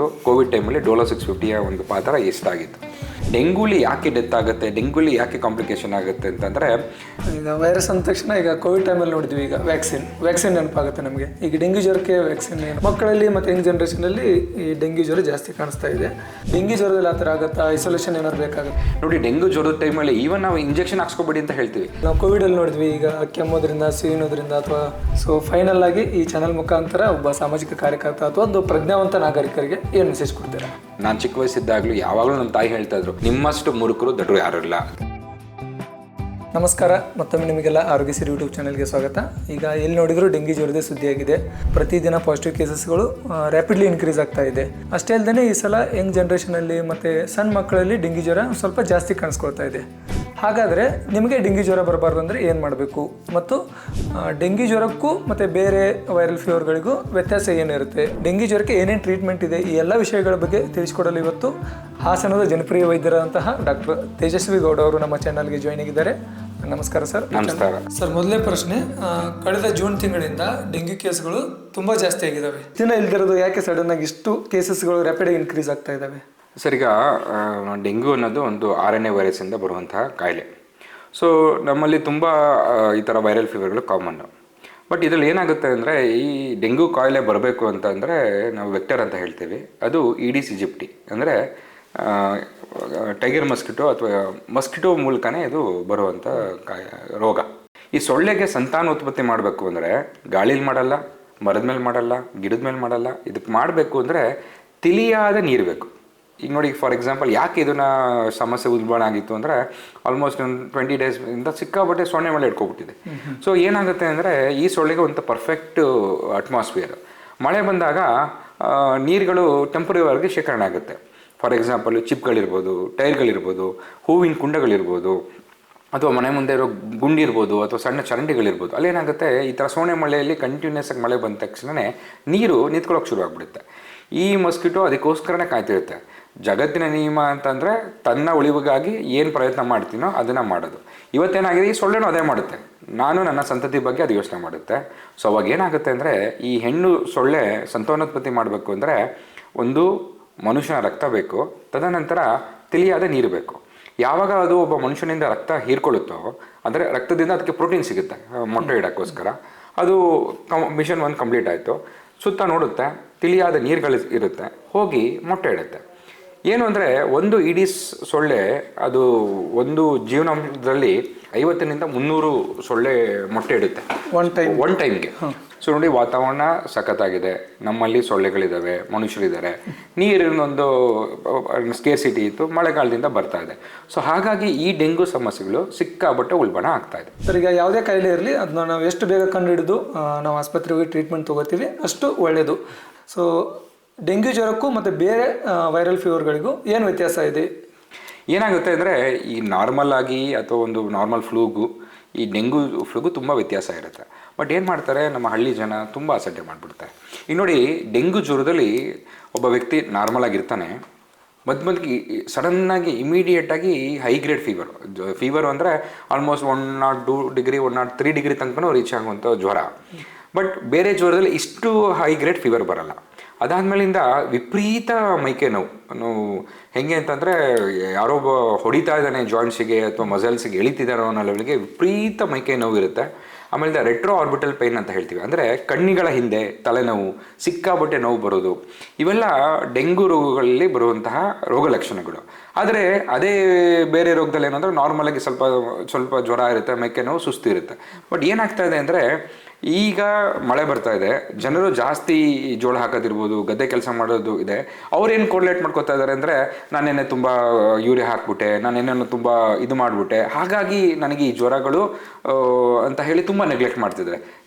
ಗೊತ್ತು ಕೋವಿಡ್ ಟೈಮಲ್ಲಿ ಡೋಲೋ 650ಯ ಒಂದು ಪಾತ್ರ ಎಷ್ಟಾಗಿತ್ತು. ಡೆಂಗೂಲಿ ಯಾಕೆ ಡೆತ್ ಆಗುತ್ತೆ, ಡೆಂಗೂಲಿ ಯಾಕೆ ಕಾಂಪ್ಲಿಕೇಶನ್ ಆಗುತ್ತೆ ಅಂತಂದರೆ, ಈಗ ವೈರಸ್ ಅಂದ ತಕ್ಷಣ ಈಗ ಕೋವಿಡ್ ಟೈಮಲ್ಲಿ ನೋಡಿದ್ವಿ, ಈಗ ವ್ಯಾಕ್ಸಿನ್ ನೆನಪಾಗುತ್ತೆ ನಮಗೆ. ಈಗ ಡೆಂಗ್ಯೂ ಜ್ವರಕ್ಕೆ ವ್ಯಾಕ್ಸಿನ್ ಏನು ಮಕ್ಕಳಲ್ಲಿ ಮತ್ತು ಯಂಗ್ ಜನ್ರೇಷನಲ್ಲಿ ಈ ಡೆಂಗ್ಯೂ ಜ್ವರ ಜಾಸ್ತಿ ಕಾಣಿಸ್ತಾ ಇದೆ. ಡೆಂಗ್ಯೂ ಜ್ವರದಲ್ಲಿ ಆ ಥರ ಆಗುತ್ತಾ, ಐಸೋಲೇಷನ್ ಏನಾದ್ರು ಬೇಕಾಗುತ್ತೆ? ನೋಡಿ, ಡೆಂಗು ಜ್ವರದ ಟೈಮಲ್ಲಿ ಈವನ್ ನಾವು ಇಂಜೆಕ್ಷನ್ ಹಾಕ್ಸ್ಕೊಬೇಡಿ ಅಂತ ಹೇಳ್ತೀವಿ. ನಾವು ಕೋವಿಡಲ್ಲಿ ನೋಡಿದ್ವಿ, ಈಗ ಕೆಮ್ಮೋದ್ರಿಂದ ಸೀನೋದ್ರಿಂದ ಅಥವಾ ಸೊ ಫೈನಲ್ ಆಗಿ ಈ ಚಾನಲ್ ಮುಖಾಂತರ ಒಬ್ಬ ಸಾಮಾಜಿಕ ಕಾರ್ಯಕರ್ತ ಅಥವಾ ಒಂದು ಪ್ರಜ್ಞಾವಂತ ನಾಗರಿಕರಿಗೆ ಏನು ಮೆಸೇಜ್ ಕೊಡ್ತೀರಾ? ನಾನು ಚಿಕ್ಕ ವಯಸ್ಸಿದ್ದಾಗಲೂ ಯಾವಾಗಲೂ ನಮ್ಮ ತಾಯಿ ಹೇಳ್ತಾ ಇದ್ರು, ನಿಮ್ಮಷ್ಟು ಮುರುಕರು ದೊಡ್ಡರು ಯಾರು ಇಲ್ಲ. ನಮಸ್ಕಾರ, ಮತ್ತೊಮ್ಮೆ ನಿಮಗೆಲ್ಲ ಆರೋಗ್ಯ ಸಿರಿ ಯೂಟ್ಯೂಬ್ ಚಾನಲ್ಗೆ ಸ್ವಾಗತ. ಈಗ ಎಲ್ಲಿ ನೋಡಿದರೂ ಡೆಂಗ್ಯೂ ಜ್ವರದ ಸುದ್ದಿಯಾಗಿದೆ. ಪ್ರತಿದಿನ ಪಾಸಿಟಿವ್ ಕೇಸಸ್ಗಳು ರ್ಯಾಪಿಡ್ಲಿ ಇನ್ಕ್ರೀಸ್ ಆಗ್ತಾ ಇದೆ. ಅಷ್ಟೇ ಅಲ್ಲದೆ ಈ ಸಲ ಯಂಗ್ ಜನ್ರೇಷನಲ್ಲಿ ಮತ್ತು ಸಣ್ಣ ಮಕ್ಕಳಲ್ಲಿ ಡೆಂಗ್ಯೂ ಜ್ವರ ಸ್ವಲ್ಪ ಜಾಸ್ತಿ ಕಾಣಿಸ್ಕೊಳ್ತಾ ಇದೆ. ಹಾಗಾದರೆ ನಿಮಗೆ ಡೆಂಗ್ಯೂ ಜ್ವರ ಬರಬಾರ್ದು ಅಂದರೆ ಏನು ಮಾಡಬೇಕು, ಮತ್ತು ಡೆಂಗ್ಯೂ ಜ್ವರಕ್ಕೂ ಮತ್ತು ಬೇರೆ ವೈರಲ್ ಫೀವರ್ಗಳಿಗೂ ವ್ಯತ್ಯಾಸ ಏನಿರುತ್ತೆ, ಡೆಂಗ್ಯೂ ಜ್ವರಕ್ಕೆ ಏನೇನು ಟ್ರೀಟ್ಮೆಂಟ್ ಇದೆ, ಈ ಎಲ್ಲ ವಿಷಯಗಳ ಬಗ್ಗೆ ತಿಳಿಸ್ಕೊಡಲು ಇವತ್ತು ಹಾಸನದ ಜನಪ್ರಿಯ ವೈದ್ಯರಾದಂತಹ ಡಾಕ್ಟರ್ ತೇಜಸ್ವಿ ಗೌಡ ಅವರು ನಮ್ಮ ಚಾನಲ್ಗೆ ಜಾಯ್ನ್ ಆಗಿದ್ದಾರೆ. ನಮಸ್ಕಾರ ಸರ್. ನಮಸ್ಕಾರ ಸರ್. ಮೊದಲೇ ಪ್ರಶ್ನೆ, ಕಳೆದ ಜೂನ್ ತಿಂಗಳಿಂದ ಡೆಂಗ್ಯೂ ಕೇಸ್ಗಳು ತುಂಬ ಜಾಸ್ತಿ ಆಗಿದ್ದಾವೆ. ದಿನ ಇಲ್ದಿರೋದು ಯಾಕೆ ಸಡನ್ ಆಗಿ ಇಷ್ಟು ಕೇಸಸ್ಗಳು ರ್ಯಾಪಿಡ್ ಇನ್ಕ್ರೀಸ್ ಆಗ್ತಾ ಇದ್ದಾವೆ? ಸರ್, ಈಗ ಡೆಂಗ್ಯೂ ಅನ್ನೋದು ಒಂದು RNA ವೈರಸ್ಸಿಂದ ಬರುವಂತಹ ಕಾಯಿಲೆ. ಸೊ ನಮ್ಮಲ್ಲಿ ತುಂಬ ಈ ಥರ ವೈರಲ್ ಫೀವರ್ಗಳು ಕಾಮನ್ನು. ಬಟ್ ಇದರಲ್ಲಿ ಏನಾಗುತ್ತೆ ಅಂದರೆ, ಈ ಡೆಂಗ್ಯೂ ಕಾಯಿಲೆ ಬರಬೇಕು ಅಂತಂದರೆ ನಾವು ವೆಕ್ಟರ್ ಅಂತ ಹೇಳ್ತೀವಿ. ಅದು ಈಡಿಸ್ ಈಜಿಪ್ಟಿ ಅಂದರೆ ಟೈಗರ್ ಮಸ್ಕಿಟೋ ಅಥವಾ ಮಸ್ಕಿಟೋ ಮೂಲಕನೇ ಇದು ಬರುವಂಥ ರೋಗ. ಈ ಸೊಳ್ಳೆಗೆ ಸಂತಾನೋತ್ಪತ್ತಿ ಮಾಡಬೇಕು ಅಂದರೆ ಗಾಳಿಲಿ ಮಾಡಲ್ಲ, ಮರದ ಮೇಲೆ ಮಾಡಲ್ಲ, ಗಿಡದ ಮೇಲೆ ಮಾಡಲ್ಲ. ಇದಕ್ಕೆ ಮಾಡಬೇಕು ಅಂದರೆ ತಿಳಿಯಾದ ನೀರು ಬೇಕು. ಈಗ ನೋಡಿ, ಫಾರ್ ಎಕ್ಸಾಂಪಲ್ ಯಾಕೆ ಇದನ್ನು ಸಮಸ್ಯೆ ಉದ್ಭವನ ಆಗಿತ್ತು ಅಂದರೆ, ಆಲ್ಮೋಸ್ಟ್ ಒಂದು 20 ಡೇಸ್ನಿಂದ ಸಿಕ್ಕಾಪಟ್ಟೆ ಸೊಳ್ಳೆ ಮೇಲೆ ಇಟ್ಕೊಬಿಟ್ಟಿದೆ. ಸೊ ಏನಾಗುತ್ತೆ ಅಂದರೆ, ಈ ಸೊಳ್ಳೆಗೆ ಒಂದು ಪರ್ಫೆಕ್ಟ್ ಅಟ್ಮಾಸ್ಫಿಯರ್. ಮಳೆ ಬಂದಾಗ ನೀರುಗಳು ಟೆಂಪರರಿವರೆಗೆ ಶೇಖರಣೆ ಆಗುತ್ತೆ. ಫಾರ್ ಎಕ್ಸಾಂಪಲ್ ಚಿಪ್ಗಳಿರ್ಬೋದು, ಟೈರ್ಗಳಿರ್ಬೋದು, ಹೂವಿನ ಕುಂಡಗಳಿರ್ಬೋದು, ಅಥವಾ ಮನೆ ಮುಂದೆ ಇರೋ ಗುಂಡಿರ್ಬೋದು, ಅಥವಾ ಸಣ್ಣ ಚರಂಡಿಗಳಿರ್ಬೋದು. ಅಲ್ಲೇನಾಗುತ್ತೆ, ಈ ಥರ ಸೋಣೆ ಮಳೆಯಲ್ಲಿ ಕಂಟಿನ್ಯೂಸ್ ಆಗಿ ಮಳೆ ಬಂದ ತಕ್ಷಣ ನೀರು ನಿಂತ್ಕೊಳ್ಳೋಕೆ ಶುರು ಆಗಿಬಿಡುತ್ತೆ. ಈ ಮಸ್ಕಿಟೋ ಅದಕ್ಕೋಸ್ಕರನೇ ಕಾಯ್ತಿರುತ್ತೆ. ಜಗತ್ತಿನ ನಿಯಮ ಅಂತಂದರೆ ತನ್ನ ಉಳಿವಿಗಾಗಿ ಏನು ಪ್ರಯತ್ನ ಮಾಡ್ತೀನೋ ಅದನ್ನು ಮಾಡೋದು. ಇವತ್ತೇನಾಗಿದೆ, ಈ ಸೊಳ್ಳೆನೂ ಅದೇ ಮಾಡುತ್ತೆ. ನಾನು ನನ್ನ ಸಂತತಿ ಬಗ್ಗೆ ಅದು ಯೋಚನೆ ಮಾಡುತ್ತೆ. ಸೊ ಅವಾಗ ಏನಾಗುತ್ತೆ ಅಂದರೆ, ಈ ಹೆಣ್ಣು ಸೊಳ್ಳೆ ಸಂತಾನೋತ್ಪತ್ತಿ ಮಾಡಬೇಕು ಅಂದರೆ ಒಂದು ಮನುಷ್ಯನ ರಕ್ತ ಬೇಕು, ತದನಂತರ ತಿಳಿಯಾದ ನೀರು ಬೇಕು. ಯಾವಾಗ ಅದು ಒಬ್ಬ ಮನುಷ್ಯನಿಂದ ರಕ್ತ ಹೀರ್ಕೊಳ್ಳುತ್ತೋ, ಅಂದರೆ ರಕ್ತದಿಂದ ಅದಕ್ಕೆ ಪ್ರೋಟೀನ್ ಸಿಗುತ್ತೆ ಮೊಟ್ಟೆ ಇಡೋಕ್ಕೋಸ್ಕರ. ಅದು ಮಿಷನ್ 1 ಕಂಪ್ಲೀಟ್ ಆಯಿತು. ಸುತ್ತ ನೋಡುತ್ತೆ, ತಿಳಿಯಾದ ನೀರುಗಳು ಇರುತ್ತೆ, ಹೋಗಿ ಮೊಟ್ಟೆ ಇಡುತ್ತೆ. ಏನು ಅಂದರೆ, ಒಂದು ಈಡಿಸ್ ಸೊಳ್ಳೆ ಅದು ಒಂದು ಜೀವನದಲ್ಲಿ 50 to 300 ಸೊಳ್ಳೆ ಮೊಟ್ಟೆ ಇಡುತ್ತೆ ಒನ್ ಟೈಮ್ಗೆ. ಸೊ ನೋಡಿ, ವಾತಾವರಣ ಸಖತ್ತಾಗಿದೆ, ನಮ್ಮಲ್ಲಿ ಸೊಳ್ಳೆಗಳಿದ್ದಾವೆ, ಮನುಷ್ಯರಿದ್ದಾರೆ, ನೀರಿನೊಂದು ಸ್ಕೇರ್ಸಿಟಿ ಇತ್ತು, ಮಳೆಗಾಲದಿಂದ ಬರ್ತಾ ಇದೆ. ಸೊ ಹಾಗಾಗಿ ಈ ಡೆಂಗು ಸಮಸ್ಯೆಗಳು ಸಿಕ್ಕಾಬಟ್ಟೆ ಉಲ್ಬಣ ಆಗ್ತಾ ಇದೆ. ಸರ್, ಈಗ ಯಾವುದೇ ಕಾಯಿಲೆ ಇರಲಿ ಅದನ್ನ ನಾವು ಎಷ್ಟು ಬೇಗ ಕಂಡುಹಿಡಿದು ನಾವು ಆಸ್ಪತ್ರೆಗೆ ಹೋಗಿ ಟ್ರೀಟ್ಮೆಂಟ್ ತೊಗೋತೀವಿ ಅಷ್ಟು ಒಳ್ಳೆಯದು. ಸೊ ಡೆಂಗ್ಯೂ ಜ್ವರಕ್ಕೂ ಮತ್ತು ಬೇರೆ ವೈರಲ್ ಫೀವರ್ಗಳಿಗೂ ಏನು ವ್ಯತ್ಯಾಸ ಇದೆ? ಏನಾಗುತ್ತೆ ಅಂದರೆ, ಈ ನಾರ್ಮಲ್ ಆಗಿ ಅಥವಾ ಒಂದು ನಾರ್ಮಲ್ ಫ್ಲೂಗೂ ಈ ಡೆಂಗು ಫ್ಲೂಗೂ ತುಂಬ ವ್ಯತ್ಯಾಸ ಇರುತ್ತೆ. ಬಟ್ ಏನು ಮಾಡ್ತಾರೆ, ನಮ್ಮ ಹಳ್ಳಿ ಜನ ತುಂಬ ಅಸಡ್ಡೆ ಮಾಡಿಬಿಡ್ತಾರೆ. ಈಗ ನೋಡಿ, ಡೆಂಗು ಜ್ವರದಲ್ಲಿ ಒಬ್ಬ ವ್ಯಕ್ತಿ ನಾರ್ಮಲ್ ಆಗಿರ್ತಾನೆ, ಮಧ್ಯೆ ಸಡನ್ನಾಗಿ ಇಮಿಡಿಯೇಟಾಗಿ ಹೈ ಗ್ರೇಡ್ ಫೀವರ್ ಅಂದರೆ ಆಲ್ಮೋಸ್ಟ್ 102 ಡಿಗ್ರಿ 103 ಡಿಗ್ರಿ ತನಕ ರೀಚ್ ಆಗುವಂಥ ಜ್ವರ. ಬಟ್ ಬೇರೆ ಜ್ವರದಲ್ಲಿ ಇಷ್ಟು ಹೈ ಗ್ರೇಡ್ ಫೀವರ್ ಬರಲ್ಲ. ಅದಾದಮೇಲಿಂದ ವಿಪರೀತ ಮೈಕೆ ನೋವು ಹೇಗೆ ಅಂತಂದರೆ, ಯಾರೊಬ್ಬ ಹೊಡಿತಾ ಇದ್ದಾನೆ ಜಾಯಿಂಟ್ಸಿಗೆ ಅಥವಾ ಮಸಲ್ಸಿಗೆ ಎಳಿತಿದ್ದಾರೋ ಅನ್ನೋ ಲೆವೆಲ್ಗೆ ವಿಪರೀತ ಮೈಕೆ ನೋವು ಇರುತ್ತೆ. ಆಮೇಲೆ ರೆಟ್ರೋ ಆರ್ಬಿಟಲ್ ಪೈನ್ ಅಂತ ಹೇಳ್ತೀವಿ, ಅಂದರೆ ಕಣ್ಣಿಗಳ ಹಿಂದೆ ತಲೆನೋವು, ಸಿಕ್ಕಾಬಟ್ಟೆ ನೋವು ಬರೋದು. ಇವೆಲ್ಲ ಡೆಂಗು ರೋಗಗಳಲ್ಲಿ ಬರುವಂತಹ ರೋಗ ಲಕ್ಷಣಗಳು. ಆದರೆ ಅದೇ ಬೇರೆ ರೋಗದಲ್ಲಿ ಏನಂದರೆ, ನಾರ್ಮಲಾಗಿ ಸ್ವಲ್ಪ ಜ್ವರ ಇರುತ್ತೆ, ಮೈಕೆ ನೋವು, ಸುಸ್ತು ಇರುತ್ತೆ. ಬಟ್ ಏನಾಗ್ತಾ ಇದೆ ಅಂದರೆ, ಈಗ ಮಳೆ ಬರ್ತಾ ಇದೆ, ಜನರು ಜಾಸ್ತಿ ಜೋಳ ಹಾಕೋದಿರ್ಬೋದು, ಗದ್ದೆ ಕೆಲಸ ಮಾಡೋದು ಇದೆ. ಅವ್ರೇನು ಕೋರ್ಲೇಟ್ ಮಾಡ್ಕೋತಾ ಇದ್ದಾರೆ ಅಂದರೆ, ನಾನೇನೆ ತುಂಬ ಯೂರಿಯಾ ಹಾಕ್ಬಿಟ್ಟೆ, ನಾನೇನೇನು ತುಂಬ ಇದು ಮಾಡಿಬಿಟ್ಟೆ, ಹಾಗಾಗಿ ನನಗೆ ಈ ಜ್ವರಗಳು ಅಂತ ಹೇಳಿ ತುಂಬ ನೆಗ್ಲೆಕ್ಟ್ ಮಾಡ್ತಿದ್ದಾರೆ.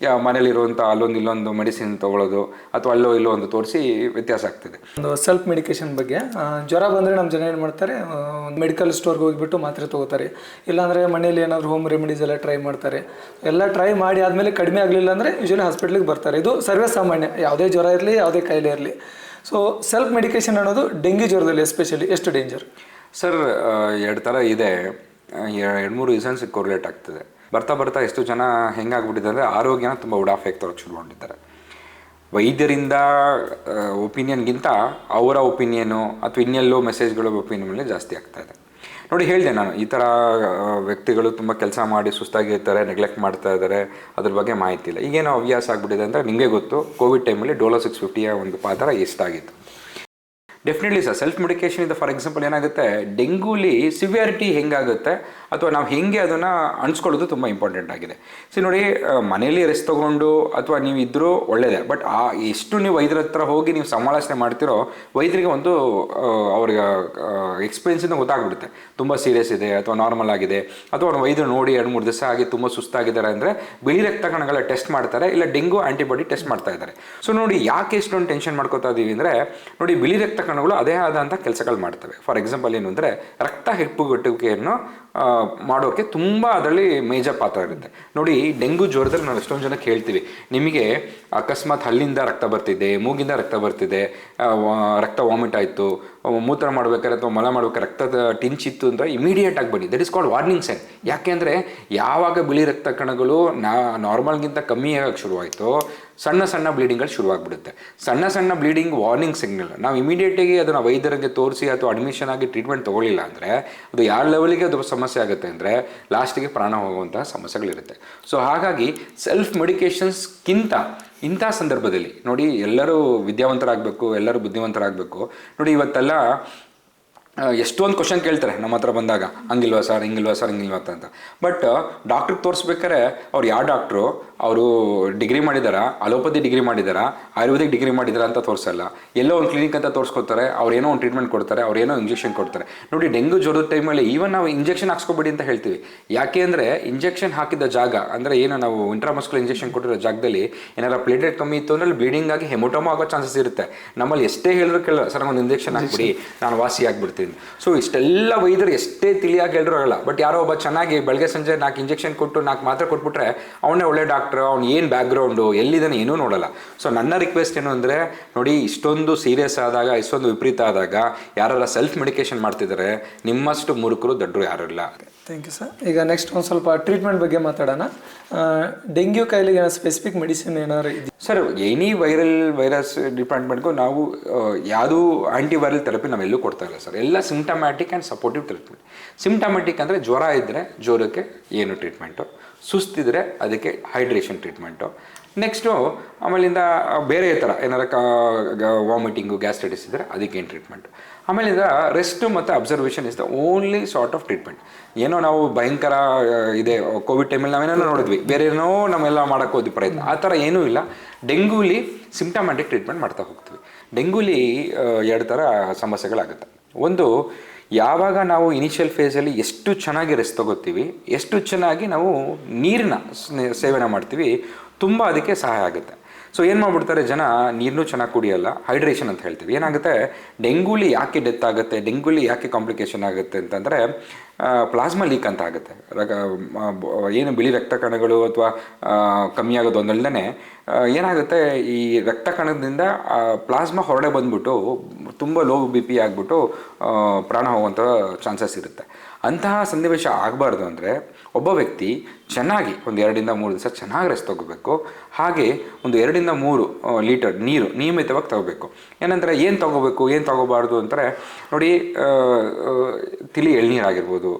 ಮನೇಲಿರುವಂಥ ಅಲ್ಲೊಂದು ಇಲ್ಲೊಂದು ಮೆಡಿಸಿನ್ ತೊಗೊಳ್ಳೋದು ಅಥವಾ ಅಲ್ಲೋ ಇಲ್ಲೋ ಒಂದು ತೋರಿಸಿ ವ್ಯತ್ಯಾಸ ಆಗ್ತಿದೆ. ಒಂದು ಸೆಲ್ಫ್ ಮೆಡಿಕೇಶನ್ ಬಗ್ಗೆ, ಜ್ವರ ಬಂದರೆ ನಮ್ಮ ಜನ ಏನು ಮಾಡ್ತಾರೆ, ಮೆಡಿಕಲ್ ಸ್ಟೋರ್ಗೆ ಹೋಗಿಬಿಟ್ಟು ಮಾತ್ರೆ ತೊಗೋತಾರೆ. ಇಲ್ಲಾಂದರೆ ಮನೇಲಿ ಏನಾದರೂ ಹೋಮ್ ರೆಮಿಡೀಸ್ ಎಲ್ಲ ಟ್ರೈ ಮಾಡ್ತಾರೆ. ಎಲ್ಲ ಟ್ರೈ ಮಾಡಿ ಆದಮೇಲೆ ಕಡಿಮೆ ಆಗಲಿಲ್ಲ ಅಂದರೆ ಯೂಶಲಿ ಹಾಸ್ಪಿಟ್ಲಿಗೆ ಬರ್ತಾರೆ. ಇದು ಸರ್ವೇ ಸಾಮಾನ್ಯ, ಯಾವುದೇ ಜ್ವರ ಇರಲಿ, ಯಾವುದೇ ಕಾಯಿಲೆ ಇರಲಿ. ಸೊ ಸೆಲ್ಫ್ ಮೆಡಿಕೇಶನ್ ಅನ್ನೋದು ಡೆಂಗ್ಯೂ ಜ್ವರದಲ್ಲಿ ಎಸ್ಪೆಷಲಿ ಎಷ್ಟು ಡೇಂಜರ್? ಸರ್, 2 ಥರ ಇದೆ. 2-3 ರೀಸನ್ಸ್ ಕೋರ್ಲೇಟ್ ಆಗ್ತದೆ. ಬರ್ತಾ ಎಷ್ಟು ಜನ ಹೆಂಗಾಗ್ಬಿಟ್ಟಿದೆ ಅಂದರೆ, ಆರೋಗ್ಯನ ತುಂಬ ಉಡಾಫೆಗೆ ತರೋಕ್ಕೆ ಶುರು ಮಾಡಿದ್ದಾರೆ. ವೈದ್ಯರಿಂದ ಒಪಿನಿಯನ್ಗಿಂತ ಅವರ ಒಪಿನಿಯನು ಅಥವಾ ಇನ್ನೆಲ್ಲೋ ಮೆಸೇಜ್ಗಳು ಒಪಿನಿಯನ್ ಮೇಲೆ ಜಾಸ್ತಿ ಆಗ್ತಾ ಇದೆ. ನೋಡಿ, ಹೇಳಿದೆ ನಾನು, ಈ ಥರ ವ್ಯಕ್ತಿಗಳು ತುಂಬ ಕೆಲಸ ಮಾಡಿ ಸುಸ್ತಾಗಿರ್ತಾರೆ, ನೆಗ್ಲೆಕ್ಟ್ ಮಾಡ್ತಾ ಇದ್ದಾರೆ, ಅದ್ರ ಬಗ್ಗೆ ಮಾಹಿತಿ ಇಲ್ಲ. ಈಗೇನೋ ಹವ್ಯಾಸ ಆಗಿಬಿಟ್ಟಿದೆ ಅಂದರೆ ನಿಮಗೆ ಗೊತ್ತು, ಕೋವಿಡ್ ಟೈಮಲ್ಲಿ ಡೋಲೋ 650ಯ ಒಂದು ಪಾತ್ರ ಎಷ್ಟಾಗಿತ್ತು. ಡೆಫಿನೆಟ್ಲಿ ಸರ್, ಸೆಲ್ಫ್ ಮೆಡಿಕೇಷನ್ ಇದೆ. ಫಾರ್ ಎಕ್ಸಾಂಪಲ್ ಏನಾಗುತ್ತೆ, ಡೆಂಗೂಲಿ ಸಿವಿಯಾರಿಟಿ ಹೆಂಗಾಗುತ್ತೆ ಅಥವಾ ನಾವು ಹೆಂಗೆ ಅದನ್ನು ಅಣಿಸ್ಕೊಳ್ಳೋದು ತುಂಬ ಇಂಪಾರ್ಟೆಂಟ್ ಆಗಿದೆ. ನೋಡಿ, ಮನೇಲಿ ರೆಸ್ಟ್ ತೊಗೊಂಡು ಅಥವಾ ನೀವು ಇದ್ದರೂ ಒಳ್ಳೆಯದೇ, ಬಟ್ ಎಷ್ಟು ನೀವು ವೈದ್ಯರ ಹತ್ರ ಹೋಗಿ ನೀವು ಸಮಾಲೋಚನೆ ಮಾಡ್ತಿರೋ ವೈದ್ಯರಿಗೆ ಒಂದು ಅವ್ರಿಗೆ ಎಕ್ಸ್ಪೀರಿಯನ್ಸಿಂದ ಗೊತ್ತಾಗ್ಬಿಡುತ್ತೆ ತುಂಬ ಸೀರಿಯಸ್ ಇದೆ ಅಥವಾ ನಾರ್ಮಲ್ ಆಗಿದೆ, ಅಥವಾ ಅವ್ರು ವೈದ್ಯರು ನೋಡಿ 2-3 ದಿವಸ ಆಗಿ ತುಂಬ ಸುಸ್ತಾಗಿದ್ದಾರೆ ಅಂದರೆ ಬಿಳಿ ರಕ್ತ ಕಣಗಳ ಟೆಸ್ಟ್ ಮಾಡ್ತಾರೆ, ಇಲ್ಲ ಡೆಂಗು ಆ್ಯಂಟಿಬಾಡಿ ಟೆಸ್ಟ್ ಮಾಡ್ತಾ ಇದ್ದಾರೆ. ಸೊ ನೋಡಿ, ಯಾಕೆ ಎಷ್ಟೊಂದು ಟೆನ್ಷನ್ ಮಾಡ್ಕೋತಾ ಇದ್ದೀವಿ ಅಂದರೆ, ನೋಡಿ, ಬಿಳಿ ರಕ್ತ ಕಣಗಳು ಅದೇ ಆದಂಥ ಕೆಲಸಗಳು ಮಾಡ್ತವೆ. ಫಾರ್ ಎಕ್ಸಾಂಪಲ್ ಏನು ಅಂದರೆ, ರಕ್ತ ಹೆಪ್ಪುಗಟ್ಟುವಿಕೆಯನ್ನು ಮಾಡೋಕ್ಕೆ ತುಂಬ ಅದರಲ್ಲಿ ಮೇಜರ್ ಪಾತ್ರ ಇರುತ್ತೆ. ನೋಡಿ, ಡೆಂಗು ಜ್ವರದಲ್ಲಿ ನಾವು ಎಷ್ಟೊಂದು ಜನಕ್ಕೆ ಹೇಳ್ತೀವಿ, ನಿಮಗೆ ಅಕಸ್ಮಾತ್ ಹಲ್ಲಿಂದ ರಕ್ತ ಬರ್ತಿದೆ, ಮೂಗಿಂದ ರಕ್ತ ಬರ್ತಿದೆ, ರಕ್ತ ವಾಮಿಟ್ ಆಯಿತು, ಮೂತ್ರ ಮಾಡ್ಬೇಕಾದ್ರೆ ಅಥವಾ ಮಲ ಮಾಡ್ಬೇಕಾದ್ರೆ ರಕ್ತದ ಟಿಂಚಿತ್ತು ಅಂದರೆ ಇಮಿಡಿಯೇಟ್ ಆಗಿ ಬನ್ನಿ. That is called warning sign. ಯಾಕೆಂದರೆ ಯಾವಾಗ ಬಿಳಿ ರಕ್ತ ಕಣಗಳು ನಾರ್ಮಲ್ಗಿಂತ ಕಮ್ಮಿ ಆಗಕ್ಕೆ ಶುರುವಾಯಿತು, ಸಣ್ಣ ಸಣ್ಣ ಬ್ಲೀಡಿಂಗ್ಗಳು ಶುರುವಾಗ್ಬಿಡುತ್ತೆ. ಸಣ್ಣ ಸಣ್ಣ ಬ್ಲೀಡಿಂಗ್ ವಾರ್ನಿಂಗ್ ಸಿಗ್ನಲ್. ನಾವು ಇಮಿಡಿಯೇಟಾಗಿ ಅದನ್ನು ವೈದ್ಯರಿಗೆ ತೋರಿಸಿ ಅಥವಾ ಅಡ್ಮಿಷನ್ ಆಗಿ ಟ್ರೀಟ್ಮೆಂಟ್ ತೊಗೊಳ್ಳಿಲ್ಲ ಅಂದರೆ ಅದು ಯಾವ ಲೆವೆಲಿಗೆ ಅದು ಸಮಸ್ಯೆ ಆಗುತ್ತೆ ಅಂದರೆ ಲಾಸ್ಟಿಗೆ ಪ್ರಾಣ ಹೋಗುವಂತಹ ಸಮಸ್ಯೆಗಳಿರುತ್ತೆ. ಸೊ ಹಾಗಾಗಿ ಸೆಲ್ಫ್ ಮೆಡಿಕೇಷನ್ಸ್ಗಿಂತ ಇಂಥ ಸಂದರ್ಭದಲ್ಲಿ ನೋಡಿ, ಎಲ್ಲರೂ ವಿದ್ಯಾವಂತರಾಗಬೇಕು, ಎಲ್ಲರೂ ಬುದ್ಧಿವಂತರಾಗಬೇಕು. ನೋಡಿ, ಇವತ್ತೆಲ್ಲ ಎಷ್ಟೊಂದು ಕ್ವಶನ್ ಕೇಳ್ತಾರೆ ನಮ್ಮ ಹತ್ರ ಬಂದಾಗ, ಹಂಗಿಲ್ವಾ ಸರ್, ಹಿಂಗಿಲ್ವಾ ಸರ್, ಹಿಂಗಿಲ್ವಾ ಅಂತ. ಬಟ್ ಡಾಕ್ಟ್ರಿಗೆ ತೋರಿಸ್ಬೇಕಾರೆ ಅವ್ರು ಯಾವ ಡಾಕ್ಟ್ರು, ಅವರು ಡಿಗ್ರಿ ಮಾಡಿದಾರಾ, ಅಲೋಪತಿ ಡಿಗ್ರಿ ಮಾಡಿದಾರಾ, ಆಯುರ್ವೇದಿಕ್ ಡಿಗ್ರಿ ಮಾಡಿದಾರಾ ಅಂತ ತೋರಿಸಲ್ಲ. ಎಲ್ಲೋ ಒಂದು ಕ್ಲಿನಿಕ್ ಅಂತ ತೋರಿಸ್ಕೊತಾರೆ, ಅವ್ರೇನೋ ಒಂದು ಟ್ರೀಟ್ಮೆಂಟ್ ಕೊಡ್ತಾರೆ, ಅವ್ರೇನೋ ಇಂಜೆಕ್ಷನ್ ಕೊಡ್ತಾರೆ. ನೋಡಿ, ಡೆಂಗು ಜ್ವರದ ಟೈಮಲ್ಲಿ ಈವನ್ ನಾವು ಇಂಜೆಕ್ಷನ್ ಹಾಕ್ಸ್ಕೊಬೇಡಿ ಅಂತ ಹೇಳ್ತೀವಿ. ಯಾಕೆ ಅಂದರೆ ಇಂಜೆಕ್ಷನ್ ಹಾಕಿದ ಜಾಗ ಅಂದರೆ ಏನು, ನಾವು ಇಂಟ್ರಾಮಸ್ಕ್ಯುಲರ್ ಇಂಜೆಕ್ಷನ್ ಕೊಟ್ಟಿರೋ ಜಾಗದಲ್ಲಿ ಏನಾರ ಪ್ಲೇಟೆಡ್ ಕಮ್ಮಿ ಇತ್ತು ಅಂದರೆ ಬ್ಲೀಡಿಂಗ್ ಆಗಿ ಹೆಮೋಟೋಮಾ ಆಗೋ ಚಾನ್ಸಸ್ ಇರುತ್ತೆ. ನಮ್ಮಲ್ಲಿ ಎಷ್ಟೇ ಹೇಳಿದ್ರು ಕೇಳಲ್ಲ, ಸರ್ ಒಂದು ಇಂಜೆಕ್ಷನ್ ಹಾಕ್ಬಿಡಿ, ನಾನು ವಾಸಿ ಆಗಿಬಿಡ್ತೀನಿ. ಸೊ ಇಷ್ಟೆಲ್ಲ ವೈದ್ಯರು ಎಷ್ಟೇ ತಿಳಿಯಾಗಿ ಹೇಳಿದ್ರು ಆಗಲ್ಲ. ಬಟ್ ಯಾರೋ ಒಬ್ಬ ಚೆನ್ನಾಗಿ ಬೆಳಗ್ಗೆ ಸಂಜೆ 4 ಇಂಜೆಕ್ಷನ್ ಕೊಟ್ಟು 4 ಮಾತ್ರೆ ಕೊಟ್ಬಿಟ್ರೆ ಅವನೇ ಒಳ್ಳೆ ಡಾಕ್ಟ್ರು, ಅವ್ನು ಏನು ಬ್ಯಾಕ್ಗ್ರೌಂಡು ಎಲ್ಲಿದ್ದಾನೆ ಏನೂ ನೋಡಲ್ಲ. ಸೊ ನನ್ನ ರಿಕ್ವೆಸ್ಟ್ ಏನು ಅಂದರೆ, ನೋಡಿ, ಇಷ್ಟೊಂದು ಸೀರಿಯಸ್ ಆದಾಗ, ಇಷ್ಟೊಂದು ವಿಪರೀತ ಆದಾಗ ಯಾರೆಲ್ಲ ಸೆಲ್ಫ್ ಮೆಡಿಕೇಷನ್ ಮಾಡ್ತಿದ್ದಾರೆ, ನಿಮ್ಮಷ್ಟು ಮುರುಕರು ದೊಡ್ಡರು ಯಾರು ಇಲ್ಲ. Thank you sir. ಈಗ ನೆಕ್ಸ್ಟ್ ಒಂದು ಸ್ವಲ್ಪ ಟ್ರೀಟ್ಮೆಂಟ್ ಬಗ್ಗೆ ಮಾತಾಡೋಣ. ಡೆಂಗ್ಯೂ ಕಾಯಿಲೆಗೆ ಸ್ಪೆಸಿಫಿಕ್ ಮೆಡಿಸಿನ್ ಏನಾದ್ರು ಇದೆ ಸರ್? ಎನಿ ವೈರಸ್ ಡಿಪಾರ್ಟ್ಮೆಂಟ್ಗೂ ನಾವು ಯಾವುದೂ ಆ್ಯಂಟಿವೈರಲ್ ಥೆರಪಿ ನಾವೆಲ್ಲೂ ಕೊಡ್ತಾ ಇಲ್ಲ ಸರ್. ಎಲ್ಲ symptomatic and supportive treatment. Symptomatic ಅಂದರೆ ಜ್ವರ ಇದ್ದರೆ ಜ್ವರಕ್ಕೆ ಏನು ಟ್ರೀಟ್ಮೆಂಟು, ಸುಸ್ತಿದ್ರೆ ಅದಕ್ಕೆ ಹೈಡ್ರೇಷನ್ ಟ್ರೀಟ್ಮೆಂಟು. ನೆಕ್ಸ್ಟು ಆಮೇಲಿಂದ ಬೇರೆ ಥರ ಏನಾರ ವಾಮಿಟಿಂಗು, ಗ್ಯಾಸ್ಟ್ರೈಟಿಸ್ ಇದ್ದರೆ ಅದಕ್ಕೇನು ಟ್ರೀಟ್ಮೆಂಟು. ಆಮೇಲಿಂದ ರೆಸ್ಟು ಮತ್ತು observation is the only sort of treatment. ಏನೋ ನಾವು ಭಯಂಕರ ಇದೆ ಕೋವಿಡ್ ಟೈಮಲ್ಲಿ ನಾವೇನೋ ನೋಡಿದ್ವಿ, ಬೇರೆ ಏನೋ ನಮ್ಮೆಲ್ಲ ಮಾಡೋಕ್ಕೆ ಹೋದ್ವಿ ಪ್ರಯತ್ನ, ಆ ಥರ ಏನೂ ಇಲ್ಲ. ಡೆಂಗೂಲಿ ಸಿಂಟಮ್ಯಾಟಿಕ್ ಟ್ರೀಟ್ಮೆಂಟ್ ಮಾಡ್ತಾ ಹೋಗ್ತೀವಿ. ಡೆಂಗೂಲಿ 2 ಥರ ಸಮಸ್ಯೆಗಳಾಗುತ್ತೆ. ಒಂದು, ಯಾವಾಗ ನಾವು ಇನಿಷಿಯಲ್ ಫೇಸಲ್ಲಿ ಎಷ್ಟು ಚೆನ್ನಾಗಿ ರೆಸ್ಟ್ ತಗೋತೀವಿ, ಎಷ್ಟು ಚೆನ್ನಾಗಿ ನಾವು ನೀರಿನ ಸೇವನೆ ಮಾಡ್ತೀವಿ, ತುಂಬ ಅದಕ್ಕೆ ಸಹಾಯ ಆಗುತ್ತೆ. ಸೊ ಏನು ಮಾಡ್ಬಿಡ್ತಾರೆ ಜನ, ನೀರನ್ನೂ ಚೆನ್ನಾಗಿ ಕುಡಿಯಲ್ಲ, ಹೈಡ್ರೇಷನ್ ಅಂತ ಹೇಳ್ತೀವಿ. ಏನಾಗುತ್ತೆ, ಡೆಂಗೂಲಿ ಯಾಕೆ ಡೆತ್ ಆಗುತ್ತೆ, ಡೆಂಗೂಲಿ ಯಾಕೆ ಕಾಂಪ್ಲಿಕೇಶನ್ ಆಗುತ್ತೆ ಅಂತಂದರೆ ಪ್ಲಾಸ್ಮಾ ಲೀಕ್ ಅಂತ ಆಗುತ್ತೆ. ಏನು ಬಿಳಿ ರಕ್ತ ಕಣಗಳು ಅಥವಾ ಕಮ್ಮಿ ಆಗೋದು ಒಂದಲ್ಲದೆ ಏನಾಗುತ್ತೆ, ಈ ರಕ್ತ ಕಣದಿಂದ ಪ್ಲಾಸ್ಮಾ ಹೊರಡೆ ಬಂದ್ಬಿಟ್ಟು ತುಂಬ ಲೋ BP ಆಗಿಬಿಟ್ಟು ಪ್ರಾಣ ಹೋಗುವಂಥ ಚಾನ್ಸಸ್ ಇರುತ್ತೆ. ಅಂತಹ ಸನ್ನಿವೇಶ ಆಗಬಾರ್ದು ಅಂದರೆ ಒಬ್ಬ ವ್ಯಕ್ತಿ ಚೆನ್ನಾಗಿ ಒಂದು 2-3 ದಿವಸ ಚೆನ್ನಾಗಿ ರೆಸ್ಟ್ ತೊಗೋಬೇಕು. ಹಾಗೆ ಒಂದು 2-3 ಲೀಟರ್ ನೀರು ನಿಯಮಿತವಾಗಿ ತಗೋಬೇಕು. ಏನಂದರೆ ಏನು ತೊಗೋಬೇಕು, ಏನು ತೊಗೋಬಾರ್ದು ಅಂತಾರೆ ನೋಡಿ, ತಿಳಿ ಎಳ್ನೀರಾಗಿರ್ಬೋದು,